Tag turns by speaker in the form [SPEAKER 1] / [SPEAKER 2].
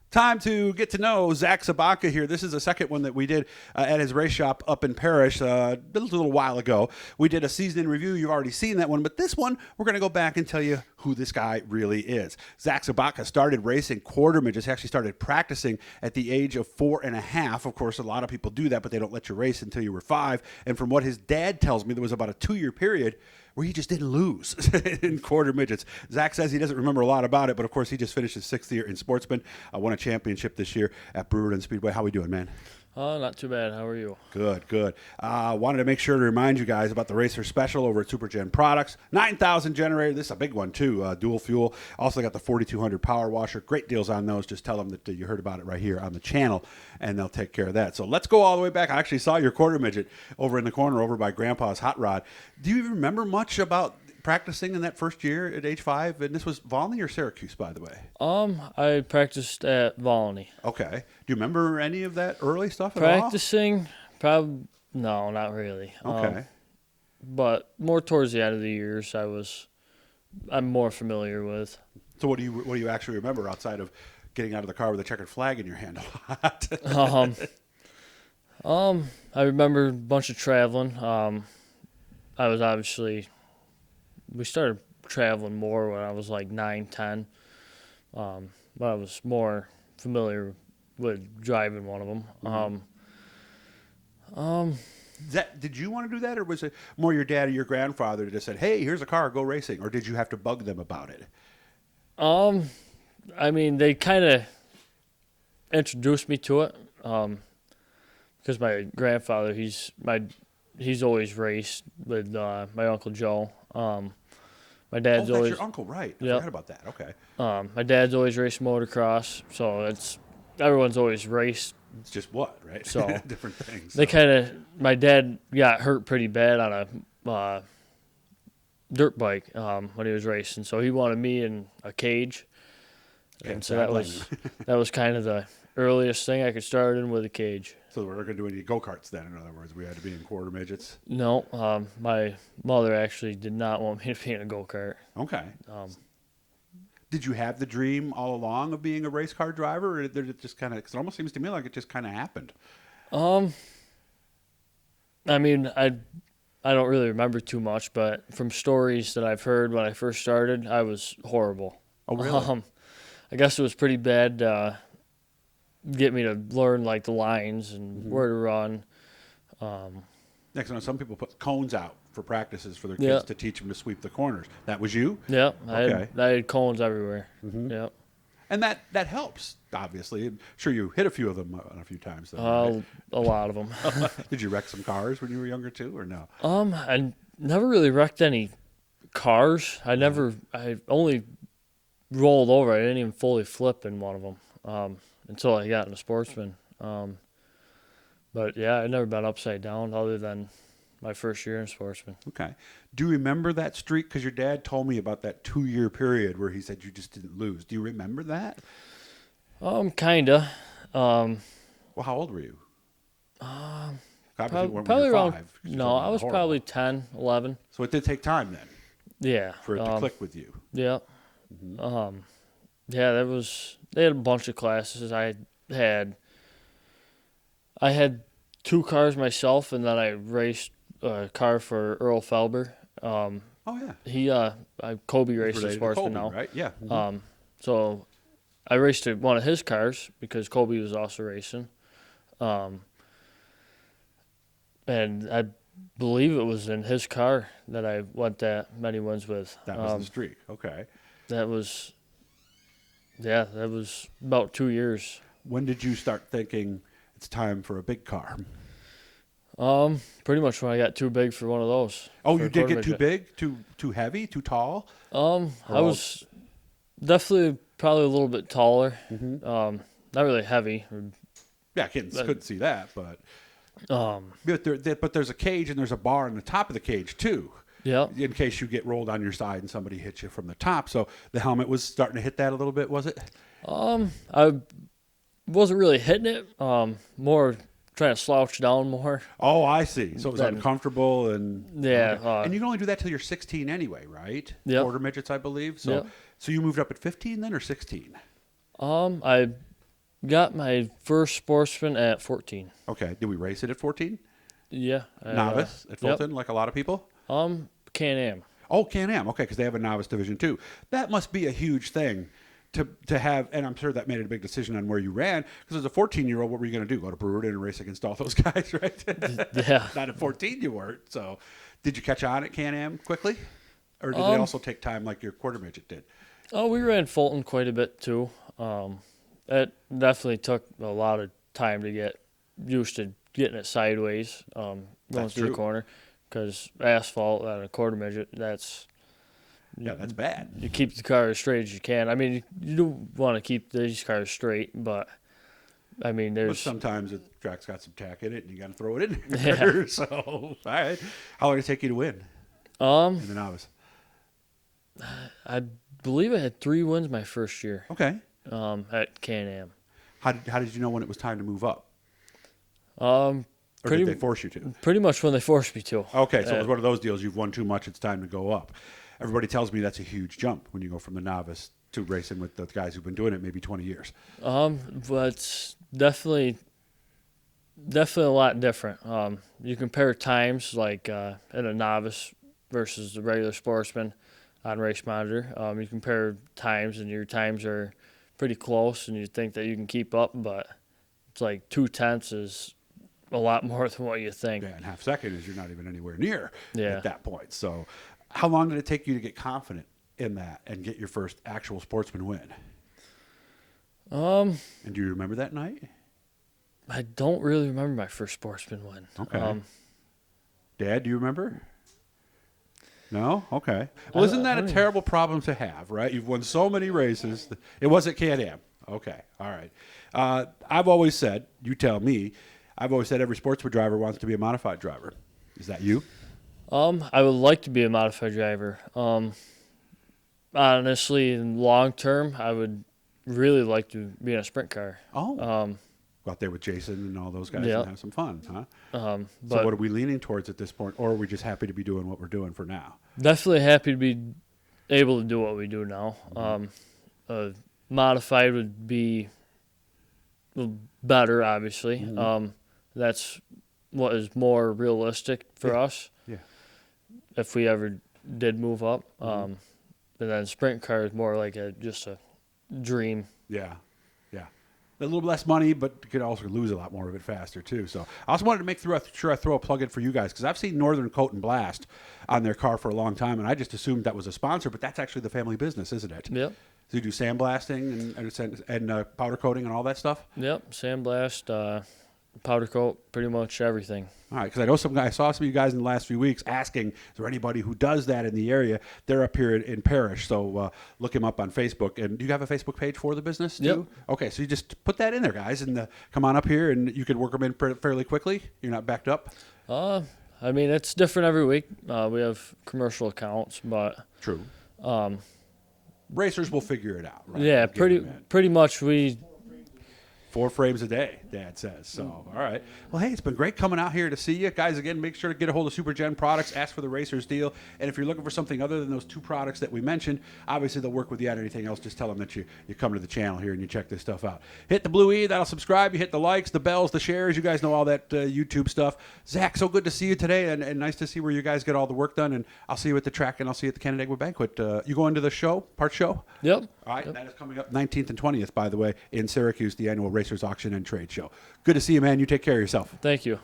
[SPEAKER 1] Time to get to know Zak Zabaka here. This is the second one that we did at his race shop up in Parrish a little while ago. We did a season in review. You've already seen that one, but this one, we're going to go back and tell you who this guy really is. Zak Zabaka started racing quarter midgets, actually started practicing at the age of 4.5. Of course, a lot of people do that, but they don't let you race until you were 5. And from what his dad tells me, there was about a 2-year period where he just didn't lose in quarter midgets. Zak says he doesn't remember a lot about it, but of course he just finished his 6th year in Sportsman, won a championship this year at Brewerton Speedway. How we doing, man?
[SPEAKER 2] Not too bad. How are you?
[SPEAKER 1] Good, good. Wanted to make sure to remind you guys about the Racer Special over at Supergen Products. 9,000 generator. This is a big one, too. Dual fuel. Also got the 4,200 power washer. Great deals on those. Just tell them that you heard about it right here on the channel, and they'll take care of that. So let's go all the way back. I actually saw your quarter midget over in the corner over by Grandpa's Hot Rod. Do you remember much about practicing in that first year at age 5? And this was Volney or Syracuse, by the way?
[SPEAKER 2] I practiced at Volney.
[SPEAKER 1] Okay. Do you remember any of that early stuff at
[SPEAKER 2] Practicing? Probably no, not really.
[SPEAKER 1] Okay.
[SPEAKER 2] But more towards the end of the years, I'm more familiar with.
[SPEAKER 1] So what do you actually remember outside of getting out of the car with a checkered flag in your hand a lot?
[SPEAKER 2] I remember a bunch of traveling. We started traveling more when I was like 9, 10. But I was more familiar with driving one of them.
[SPEAKER 1] Did you want to do that, or was it more your dad or your grandfather that just said, "Hey, here's a car, go racing," or did you have to bug them about it?
[SPEAKER 2] I mean, they kind of introduced me to it because my grandfather, he's always raced with my Uncle Joe. My dad's
[SPEAKER 1] that's
[SPEAKER 2] always
[SPEAKER 1] your uncle, right? I
[SPEAKER 2] Yep.
[SPEAKER 1] forgot about that. Okay.
[SPEAKER 2] My dad's always raced motocross, so everyone's always raced.
[SPEAKER 1] It's just what, right?
[SPEAKER 2] So
[SPEAKER 1] different things.
[SPEAKER 2] My dad got hurt pretty bad on a dirt bike when he was racing, so he wanted me in a cage, and so that was kind of the earliest thing I could start in with a cage.
[SPEAKER 1] So we're not going to do any go-karts then, in other words. We had to be in quarter midgets.
[SPEAKER 2] No, my mother actually did not want me to be in a go-kart.
[SPEAKER 1] Okay. Did you have the dream all along of being a race car driver, or did it just kind of? Because it almost seems to me like it just kind of happened.
[SPEAKER 2] I mean, I don't really remember too much, but from stories that I've heard when I first started, I was horrible.
[SPEAKER 1] Oh, really?
[SPEAKER 2] I guess it was pretty bad. Get me to learn like the lines and where to run.
[SPEAKER 1] Next, some people put cones out for practices for their kids to teach them to sweep the corners. That was you?
[SPEAKER 2] Yeah,
[SPEAKER 1] Okay.
[SPEAKER 2] I had cones everywhere. Yep.
[SPEAKER 1] And that helps, obviously. I'm sure you hit a few of them a few times, though. Right?
[SPEAKER 2] A lot of them.
[SPEAKER 1] Did you wreck some cars when you were younger, too, or no?
[SPEAKER 2] I never really wrecked any cars. I only rolled over. I didn't even fully flip in one of them until I got in a Sportsman. But, yeah, I've never been upside down other than my first year in Sportsman.
[SPEAKER 1] Okay. Do you remember that streak? Because your dad told me about that 2-year period where he said you just didn't lose. Do you remember that?
[SPEAKER 2] Kinda.
[SPEAKER 1] Well, how old were you?
[SPEAKER 2] Probably around. No, I was probably 10, 11.
[SPEAKER 1] So it did take time then.
[SPEAKER 2] Yeah.
[SPEAKER 1] For it to click with you.
[SPEAKER 2] Yeah. Yeah, they had a bunch of classes. I had 2 cars myself, and then I raced a car for Earl Felber.
[SPEAKER 1] Oh yeah.
[SPEAKER 2] Kobe races Sportsman now.
[SPEAKER 1] Right? Yeah.
[SPEAKER 2] So I raced one of his cars because Kobe was also racing. And I believe it was in his car that I went that many wins with.
[SPEAKER 1] That was the streak. Okay.
[SPEAKER 2] That was about 2 years.
[SPEAKER 1] When did you start thinking it's time for a big car?
[SPEAKER 2] Pretty much when I got too big for one of those.
[SPEAKER 1] Oh, you did get too big, too heavy, too tall?
[SPEAKER 2] I was definitely probably a little bit taller. Not really heavy.
[SPEAKER 1] Yeah, kids couldn't see that, but but there's a cage and there's a bar on the top of the cage too.
[SPEAKER 2] Yeah.
[SPEAKER 1] In case you get rolled on your side and somebody hits you from the top. So the helmet was starting to hit that a little bit, was it?
[SPEAKER 2] I wasn't really hitting it. More trying to slouch down more.
[SPEAKER 1] Oh, I see. So it was uncomfortable and
[SPEAKER 2] yeah.
[SPEAKER 1] And you can only do that till you're 16 anyway, right?
[SPEAKER 2] Yeah.
[SPEAKER 1] Quarter midgets, I believe. So so you moved up at 15 then or 16?
[SPEAKER 2] I got my first Sportsman at 14.
[SPEAKER 1] Okay. Did we race it at 14?
[SPEAKER 2] Yeah.
[SPEAKER 1] Novice at Fulton, like a lot of people?
[SPEAKER 2] Can-Am.
[SPEAKER 1] Oh, Can-Am. Okay, because they have a novice division too. That must be a huge thing to have, and I'm sure that made it a big decision on where you ran. Because as a 14-year-old, what were you going to do? Go to Brewerton and race against all those guys, right?
[SPEAKER 2] Yeah.
[SPEAKER 1] Not at 14, you weren't. So, did you catch on at Can-Am quickly, or did they also take time like your quarter midget did?
[SPEAKER 2] Oh, we ran Fulton quite a bit too. It definitely took a lot of time to get used to getting it sideways, going
[SPEAKER 1] That's
[SPEAKER 2] through
[SPEAKER 1] true.
[SPEAKER 2] the corner, because asphalt on a quarter midget, that's
[SPEAKER 1] bad.
[SPEAKER 2] you keep the car as straight as you can. I mean, you do want to keep these cars straight, but I mean,
[SPEAKER 1] But
[SPEAKER 2] there's
[SPEAKER 1] sometimes the track's got some tack in it, and you got to throw it in there. So, all right. How long did it take you to win in the novice?
[SPEAKER 2] I believe I had 3 wins my first year.
[SPEAKER 1] Okay.
[SPEAKER 2] At Can-Am.
[SPEAKER 1] How did you know when it was time to move up? Or
[SPEAKER 2] Pretty
[SPEAKER 1] did they force you to?
[SPEAKER 2] pretty much when they forced me to.
[SPEAKER 1] Okay, so it was one of those deals. You've won too much. It's time to go up. Everybody tells me that's a huge jump when you go from the novice to racing with the guys who've been doing it maybe 20 years.
[SPEAKER 2] But definitely a lot different. You compare times like in a novice versus the regular sportsman on Race Monitor. You compare times, and your times are pretty close, and you think that you can keep up, but it's like 2/10 is a lot more than what you think.
[SPEAKER 1] Yeah, and half second is you're not even anywhere near
[SPEAKER 2] Yeah.
[SPEAKER 1] at that point. So, how long did it take you to get confident in that and get your first actual sportsman win? And do you remember that night?
[SPEAKER 2] I don't really remember my first sportsman win.
[SPEAKER 1] Okay. Dad, do you remember? No? Okay. Well, isn't that a terrible problem to have, right? You've won so many races. It was at Can-Am. Okay. All right. I've always said, you tell me, I've always said every sportsman driver wants to be a modified driver. Is that you?
[SPEAKER 2] I would like to be a modified driver. Honestly, in long term, I would really like to be in a sprint car.
[SPEAKER 1] Oh. Go out there with Jason and all those guys
[SPEAKER 2] Yeah.
[SPEAKER 1] and have some fun, huh? So
[SPEAKER 2] But
[SPEAKER 1] what are we leaning towards at this point? Or are we just happy to be doing what we're doing for now?
[SPEAKER 2] definitely happy to be able to do what we do now. Modified would be better, obviously. That's what is more realistic for us.
[SPEAKER 1] Yeah.
[SPEAKER 2] If we ever did move up. And then sprint car is more like just a dream.
[SPEAKER 1] Yeah. A little less money, but you could also lose a lot more of it faster, too. So I also wanted to make sure I throw a plug in for you guys, because I've seen Northern Coat and Blast on their car for a long time, and I just assumed that was a sponsor, but that's actually the family business, isn't it?
[SPEAKER 2] Yep.
[SPEAKER 1] So you do sandblasting and powder coating and all that stuff?
[SPEAKER 2] Yep. Sandblast, powder coat, pretty much everything.
[SPEAKER 1] All right, because I saw some of you guys in the last few weeks asking, is there anybody who does that in the area? They're up here in Parrish, so look him up on Facebook. And do you have a Facebook page for the business, too?
[SPEAKER 2] Yep.
[SPEAKER 1] Okay, so you just put that in there, guys, and come on up here, and you can work them in fairly quickly. You're not backed up?
[SPEAKER 2] I mean, it's different every week. We have commercial accounts, but
[SPEAKER 1] True. Racers will figure it out, right?
[SPEAKER 2] yeah,
[SPEAKER 1] Get them in.
[SPEAKER 2] pretty much we
[SPEAKER 1] 4 frames a day, Dad says. So, all right. Well, hey, it's been great coming out here to see you. Guys, again, make sure to get a hold of Super Gen Products. Ask for the Racers deal. And if you're looking for something other than those 2 products that we mentioned, obviously they'll work with you on anything else. Just tell them that you come to the channel here and you check this stuff out. Hit the blue E. That'll subscribe. You hit the likes, the bells, the shares. You guys know all that YouTube stuff. Zach, so good to see you today, and nice to see where you guys get all the work done. And I'll see you at the track, and I'll see you at the Canandaigua Banquet. You going to the show, part show?
[SPEAKER 2] Yep.
[SPEAKER 1] All right, that is coming up 19th and 20th, by the way, in Syracuse, the annual Racers Auction and Trade Show. Good to see you, man. You take care of yourself.
[SPEAKER 2] Thank you.